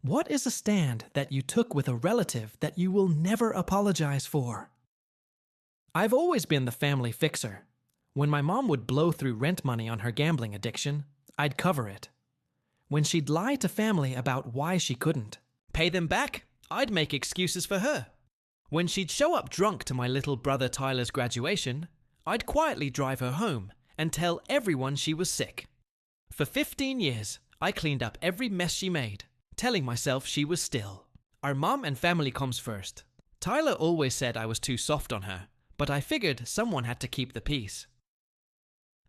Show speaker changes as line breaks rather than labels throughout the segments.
What is a stand that you took with a relative that you will never apologize for? I've always been the family fixer. When my mom would blow through rent money on her gambling addiction, I'd cover it. When she'd lie to family about why she couldn't pay them back, I'd make excuses for her. When she'd show up drunk to my little brother Tyler's graduation, I'd quietly drive her home and tell everyone she was sick. For 15 years, I cleaned up every mess she made, telling myself she was still. Our mom and family comes first. Tyler always said I was too soft on her, but I figured someone had to keep the peace.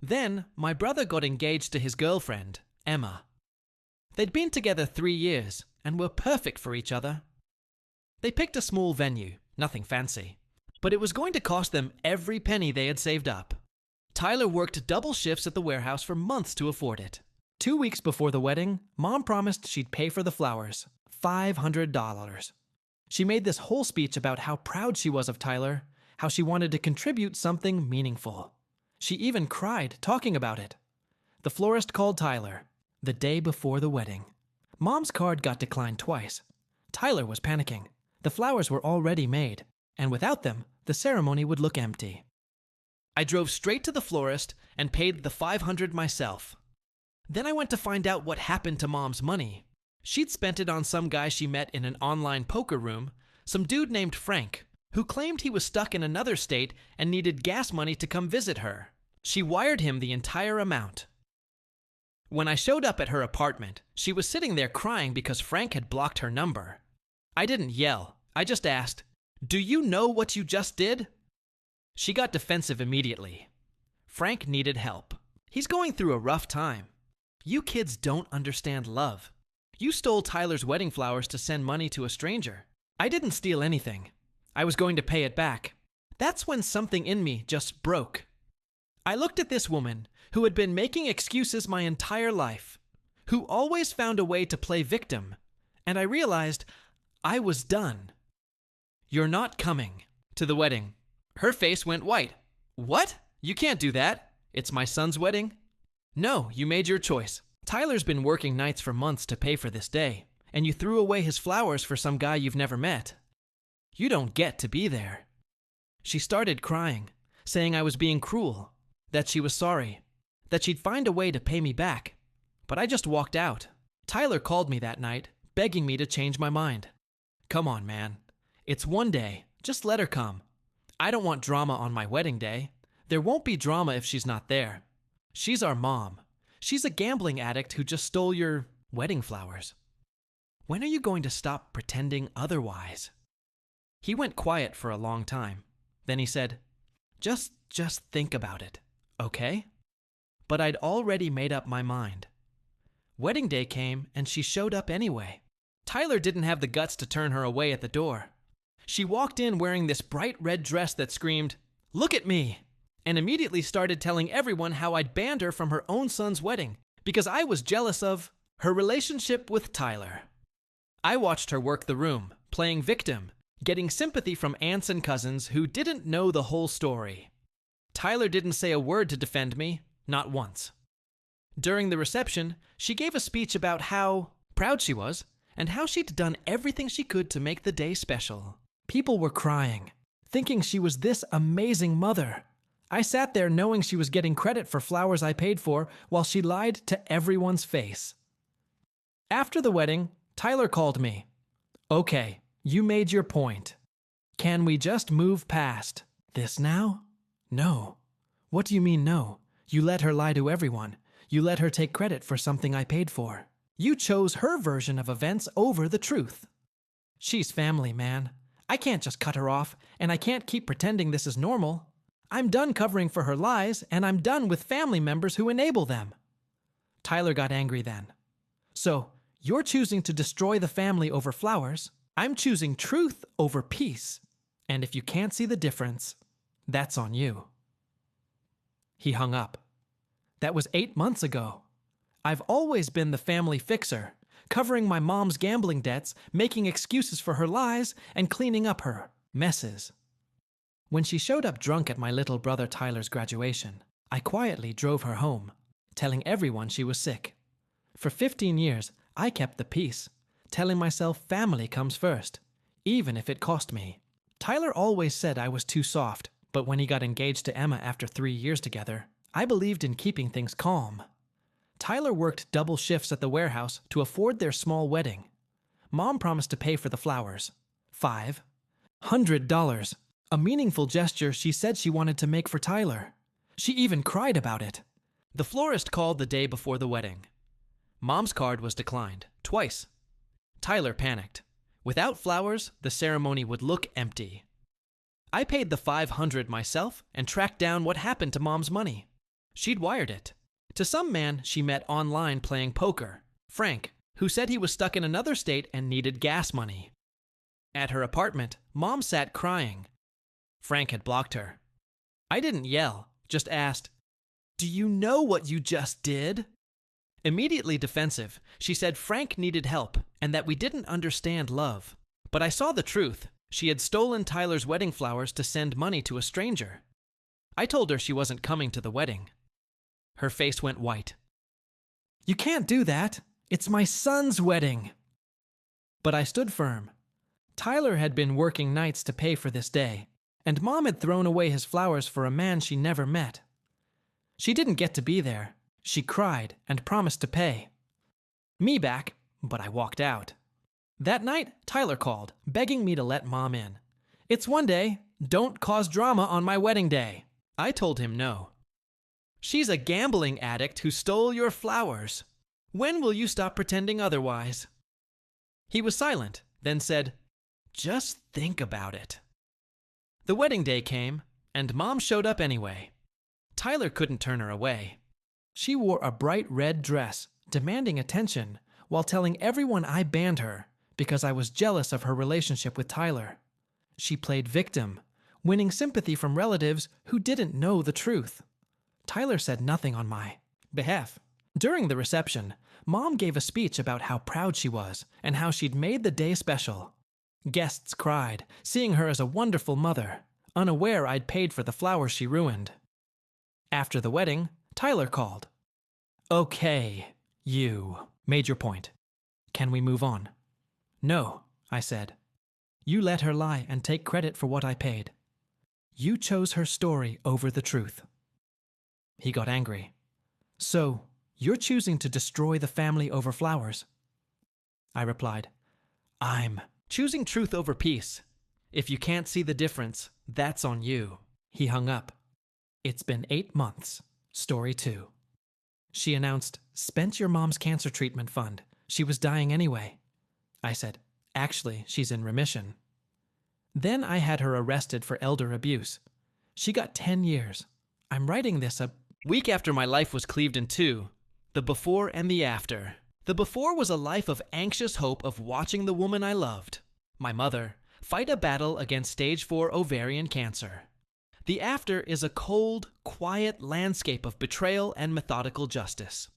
Then, my brother got engaged to his girlfriend, Emma. They'd been together 3 years and were perfect for each other. They picked a small venue, nothing fancy, but it was going to cost them every penny they had saved up. Tyler worked double shifts at the warehouse for months to afford it. 2 weeks before the wedding, Mom promised she'd pay for the flowers, $500. She made this whole speech about how proud she was of Tyler, how she wanted to contribute something meaningful. She even cried talking about it. The florist called Tyler the day before the wedding. Mom's card got declined twice. Tyler was panicking. The flowers were already made, and without them, the ceremony would look empty. I drove straight to the florist and paid the $500 myself. Then I went to find out what happened to Mom's money. She'd spent it on some guy she met in an online poker room, some dude named Frank, who claimed he was stuck in another state and needed gas money to come visit her. She wired him the entire amount. When I showed up at her apartment, she was sitting there crying because Frank had blocked her number. I didn't yell. I just asked, "Do you know what you just did?" She got defensive immediately. Frank needed help. He's going through a rough time. You kids don't understand love. You stole Tyler's wedding flowers to send money to a stranger. I didn't steal anything. I was going to pay it back. That's when something in me just broke. I looked at this woman who had been making excuses my entire life, who always found a way to play victim, and I realized I was done. "You're not coming to the wedding." Her face went white. "What? You can't do that. It's my son's wedding." "No, you made your choice. Tyler's been working nights for months to pay for this day, and you threw away his flowers for some guy you've never met. You don't get to be there." She started crying, saying I was being cruel, that she was sorry, that she'd find a way to pay me back. But I just walked out. Tyler called me that night, begging me to change my mind. "Come on, man. It's one day. Just let her come. I don't want drama on my wedding day. There won't be drama if she's not there. She's our mom. She's a gambling addict who just stole your wedding flowers. When are you going to stop pretending otherwise?" He went quiet for a long time. Then he said, Just think about it, okay?" But I'd already made up my mind. Wedding day came, and she showed up anyway. Tyler didn't have the guts to turn her away at the door. She walked in wearing this bright red dress that screamed, "Look at me!" and immediately started telling everyone how I'd banned her from her own son's wedding because I was jealous of her relationship with Tyler. I watched her work the room, playing victim, getting sympathy from aunts and cousins who didn't know the whole story. Tyler didn't say a word to defend me, not once. During the reception, she gave a speech about how proud she was and how she'd done everything she could to make the day special. People were crying, thinking she was this amazing mother. I sat there knowing she was getting credit for flowers I paid for while she lied to everyone's face. After the wedding, Tyler called me. "Okay, you made your point. Can we just move past this now?" "No." "What do you mean no? You let her lie to everyone. You let her take credit for something I paid for. You chose her version of events over the truth." "She's family, man. I can't just cut her off, and I can't keep pretending this is normal. I'm done covering for her lies, and I'm done with family members who enable them." Tyler got angry then. "So, you're choosing to destroy the family over flowers. I'm choosing truth over peace. And if you can't see the difference, that's on you." He hung up. That was 8 months ago. I've always been the family fixer, covering my mom's gambling debts, making excuses for her lies, and cleaning up her messes. When she showed up drunk at my little brother Tyler's graduation, I quietly drove her home, telling everyone she was sick. For 15 years, I kept the peace, telling myself family comes first, even if it cost me. Tyler always said I was too soft, but when he got engaged to Emma after 3 years together, I believed in keeping things calm. Tyler worked double shifts at the warehouse to afford their small wedding. Mom promised to pay for the flowers. $500. A meaningful gesture she said she wanted to make for Tyler. She even cried about it. The florist called the day before the wedding. Mom's card was declined, twice. Tyler panicked. Without flowers, the ceremony would look empty. I paid the $500 myself and tracked down what happened to Mom's money. She'd wired it to some man she met online playing poker, Frank, who said he was stuck in another state and needed gas money. At her apartment, Mom sat crying. Frank had blocked her. I didn't yell, just asked, "Do you know what you just did?" Immediately defensive, she said Frank needed help and that we didn't understand love. But I saw the truth. She had stolen Tyler's wedding flowers to send money to a stranger. I told her she wasn't coming to the wedding. Her face went white. "You can't do that. It's my son's wedding." But I stood firm. Tyler had been working nights to pay for this day, and Mom had thrown away his flowers for a man she never met. She didn't get to be there. She cried and promised to pay. Me back, but I walked out. That night, Tyler called, begging me to let Mom in. "It's one day. Don't cause drama on my wedding day." I told him no. "She's a gambling addict who stole your flowers. When will you stop pretending otherwise?" He was silent, then said, "Just think about it." The wedding day came, and Mom showed up anyway. Tyler couldn't turn her away. She wore a bright red dress, demanding attention, while telling everyone I banned her because I was jealous of her relationship with Tyler. She played victim, winning sympathy from relatives who didn't know the truth. Tyler said nothing on my behalf. During the reception, Mom gave a speech about how proud she was and how she'd made the day special. Guests cried, seeing her as a wonderful mother, unaware I'd paid for the flowers she ruined. After the wedding, Tyler called. "Okay, you made your point. Can we move on?" "No," I said. "You let her lie and take credit for what I paid. You chose her story over the truth." He got angry. "So, you're choosing to destroy the family over flowers?" I replied, "I'm choosing truth over peace. If you can't see the difference, that's on you." He hung up. It's been 8 months. Story 2. She announced, "Spent your mom's cancer treatment fund. She was dying anyway." I said, "Actually, she's in remission." Then I had her arrested for elder abuse. She got 10 years. I'm writing this a week after my life was cleaved in two, the before and the after. The before was a life of anxious hope of watching the woman I loved, my mother, fight a battle against stage 4 ovarian cancer. The after is a cold, quiet landscape of betrayal and methodical justice.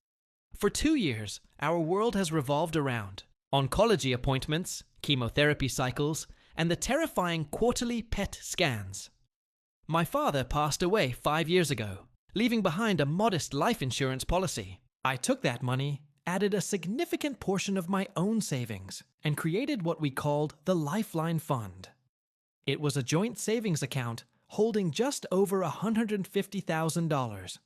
For 2 years, our world has revolved around oncology appointments, chemotherapy cycles, and the terrifying quarterly PET scans. My father passed away 5 years ago, leaving behind a modest life insurance policy. I took that money, added a significant portion of my own savings, and created what we called the Lifeline Fund. It was a joint savings account holding just over $150,000.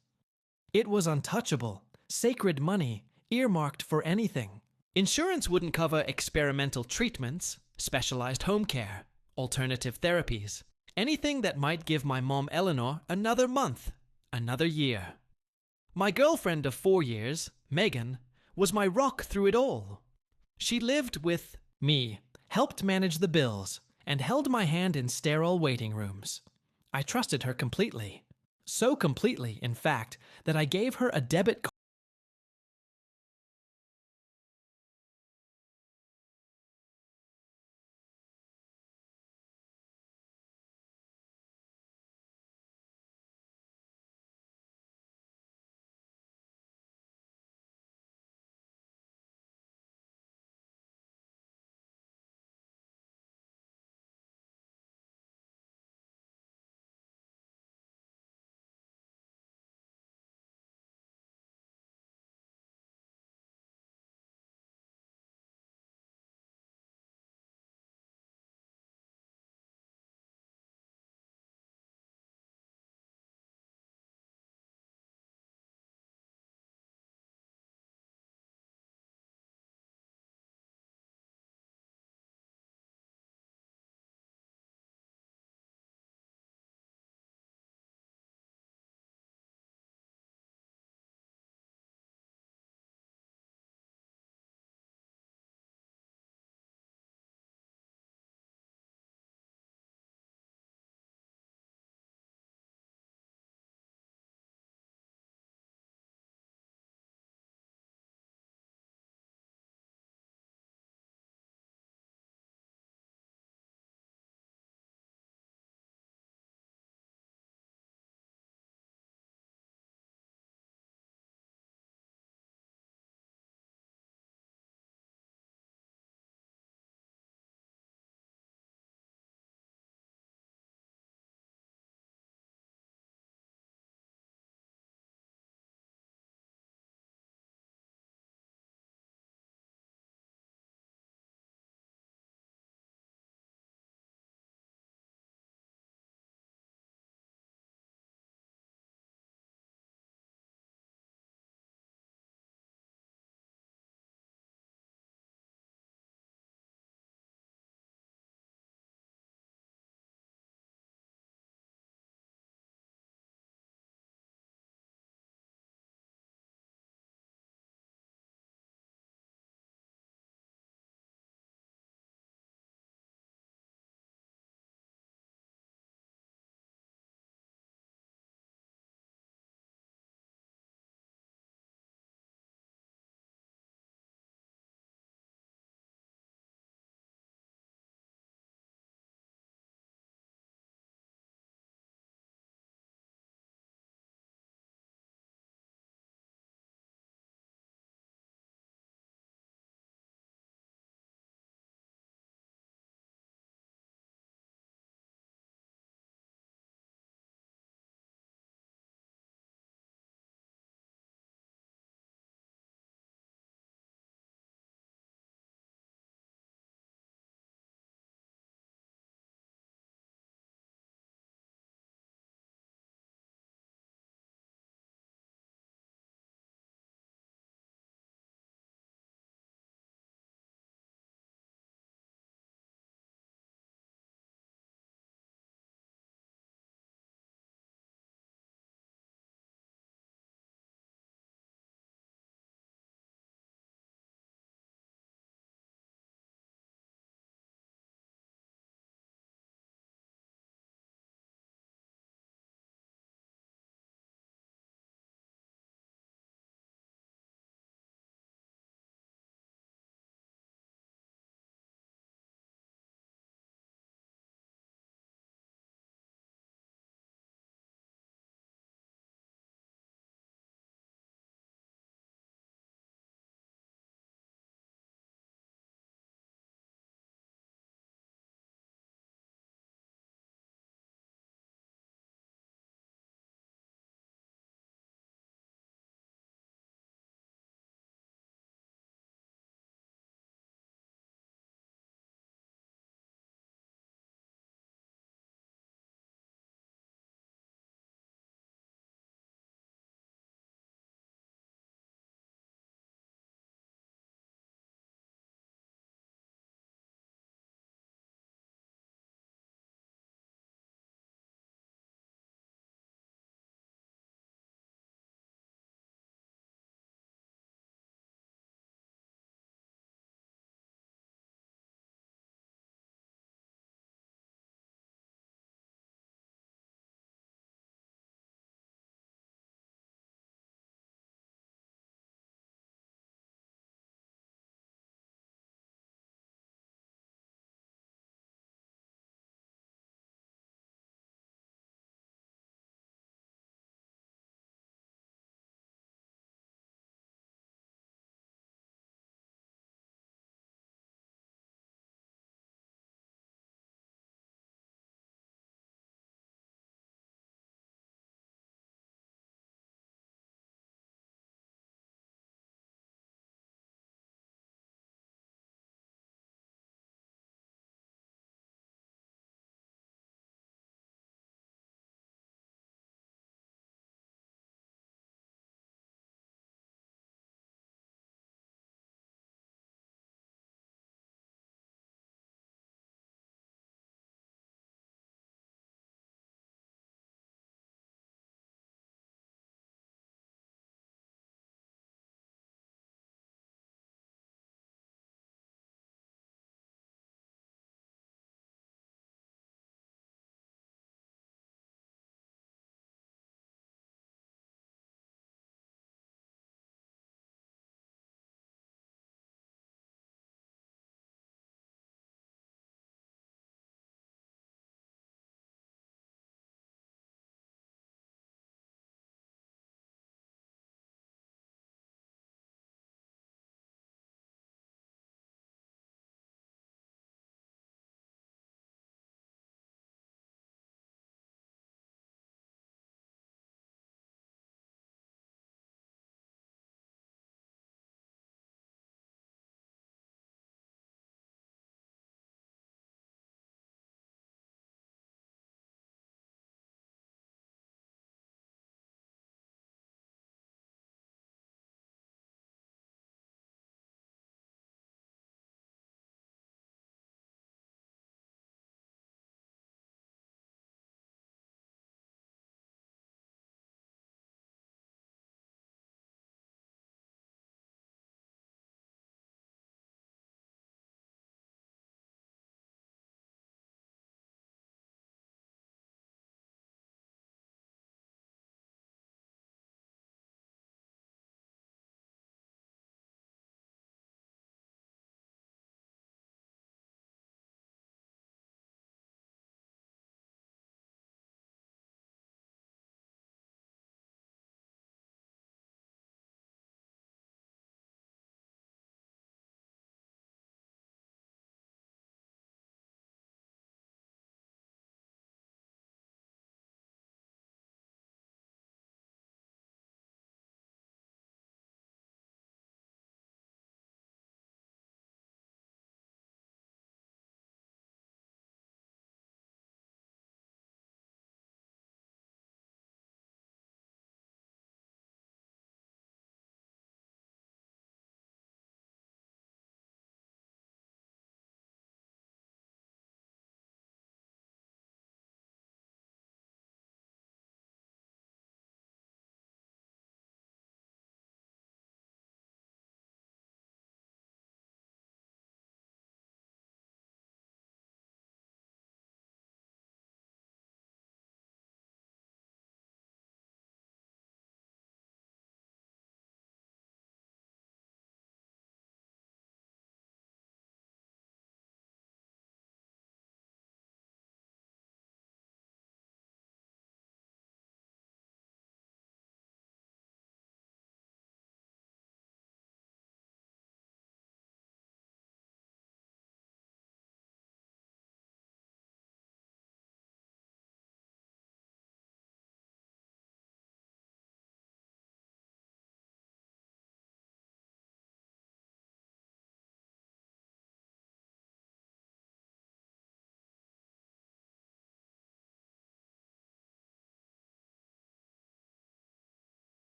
It was untouchable, sacred money, earmarked for anything. Insurance wouldn't cover experimental treatments, specialized home care, alternative therapies, anything that might give my mom Eleanor another month, another year. My girlfriend of 4 years, Megan, was my rock through it all. She lived with me, helped manage the bills, and held my hand in sterile waiting rooms. I trusted her completely. So completely, in fact, that I gave her a debit card